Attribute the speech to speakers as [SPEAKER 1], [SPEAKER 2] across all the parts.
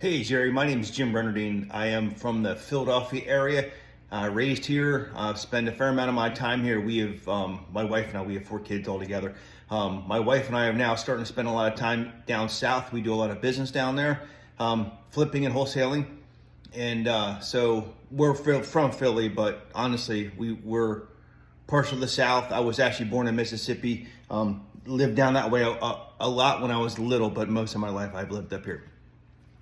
[SPEAKER 1] Hey Jerry, my name is Jim Bernardine. I am from the Philadelphia area, raised here, spend a fair amount of my time here. We have, my wife and I, we have 4 kids all together. My wife and I are now starting to spend a lot of time down south. We do a lot of business down there, flipping and wholesaling. And so we're from Philly, but honestly, we're partial to the South. I was actually born in Mississippi, lived down that way a lot when I was little, but most of my life I've lived up here.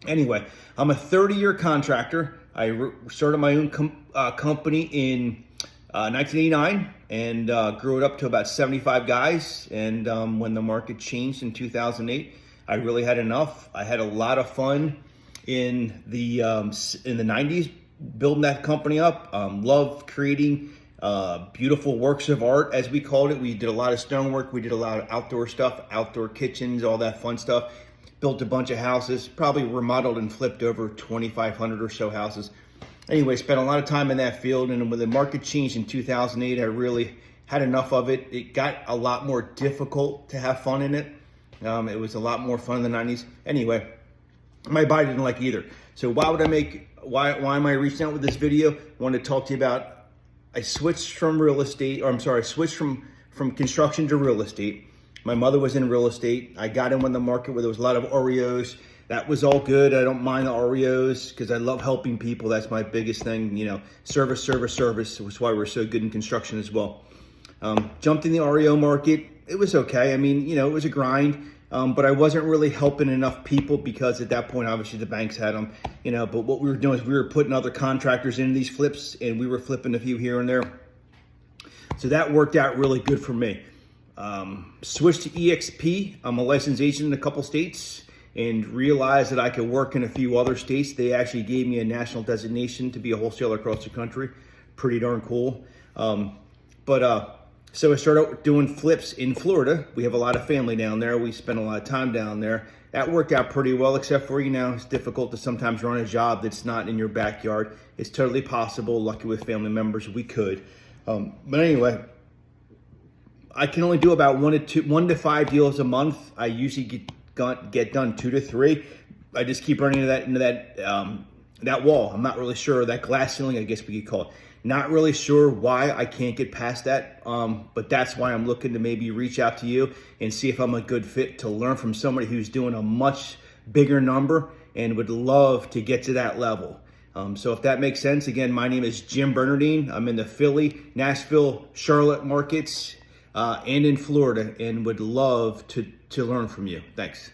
[SPEAKER 1] Anyway, I'm a 30-year contractor. I started my own company in 1989 and grew it up to about 75 guys. And when the market changed in 2008, I really had enough. I had a lot of fun in the 90s building that company up. Loved creating beautiful works of art, as we called it. We did a lot of stonework. We did a lot of outdoor stuff, outdoor kitchens, all that fun stuff. Built a bunch of houses, probably remodeled and flipped over 2,500 or so houses. Anyway, spent a lot of time in that field, and when the market changed in 2008, I really had enough of it. It got a lot more difficult to have fun in it. It was a lot more fun in the 90s. Anyway, my body didn't like either. So why am I reaching out with this video? I want to talk to you about, I switched from construction to real estate. My mother was in real estate. I got in when the market where there was a lot of REOs. That was all good. I don't mind the REOs because I love helping people. That's my biggest thing. You know, service. That's why we're so good in construction as well. Jumped in the REO market. It was okay. I mean, you know, it was a grind, but I wasn't really helping enough people because at that point, obviously the banks had them, you know, but what we were doing is we were putting other contractors into these flips and we were flipping a few here and there. So that worked out really good for me. Switched to EXP. I'm a licensed agent in a couple states and realized that I could work in a few other states. They actually gave me a national designation to be a wholesaler across the country. Pretty darn cool. So I started doing flips in Florida. We have a lot of family down there. We spend a lot of time down there. That worked out pretty well, except for, you know, it's difficult to sometimes run a job that's not in your backyard. It's totally possible. Lucky with family members, we could. But anyway, I can only do about 1 to 5 deals a month. I usually get done 2 to 3. I just keep running into that wall. I'm not really sure, that glass ceiling, I guess we could call it. Not really sure why I can't get past that, but that's why I'm looking to maybe reach out to you and see if I'm a good fit to learn from somebody who's doing a much bigger number and would love to get to that level. So if that makes sense, again, my name is Jim Bernardine. I'm in the Philly, Nashville, Charlotte markets, and in Florida, and would love to learn from you. Thanks.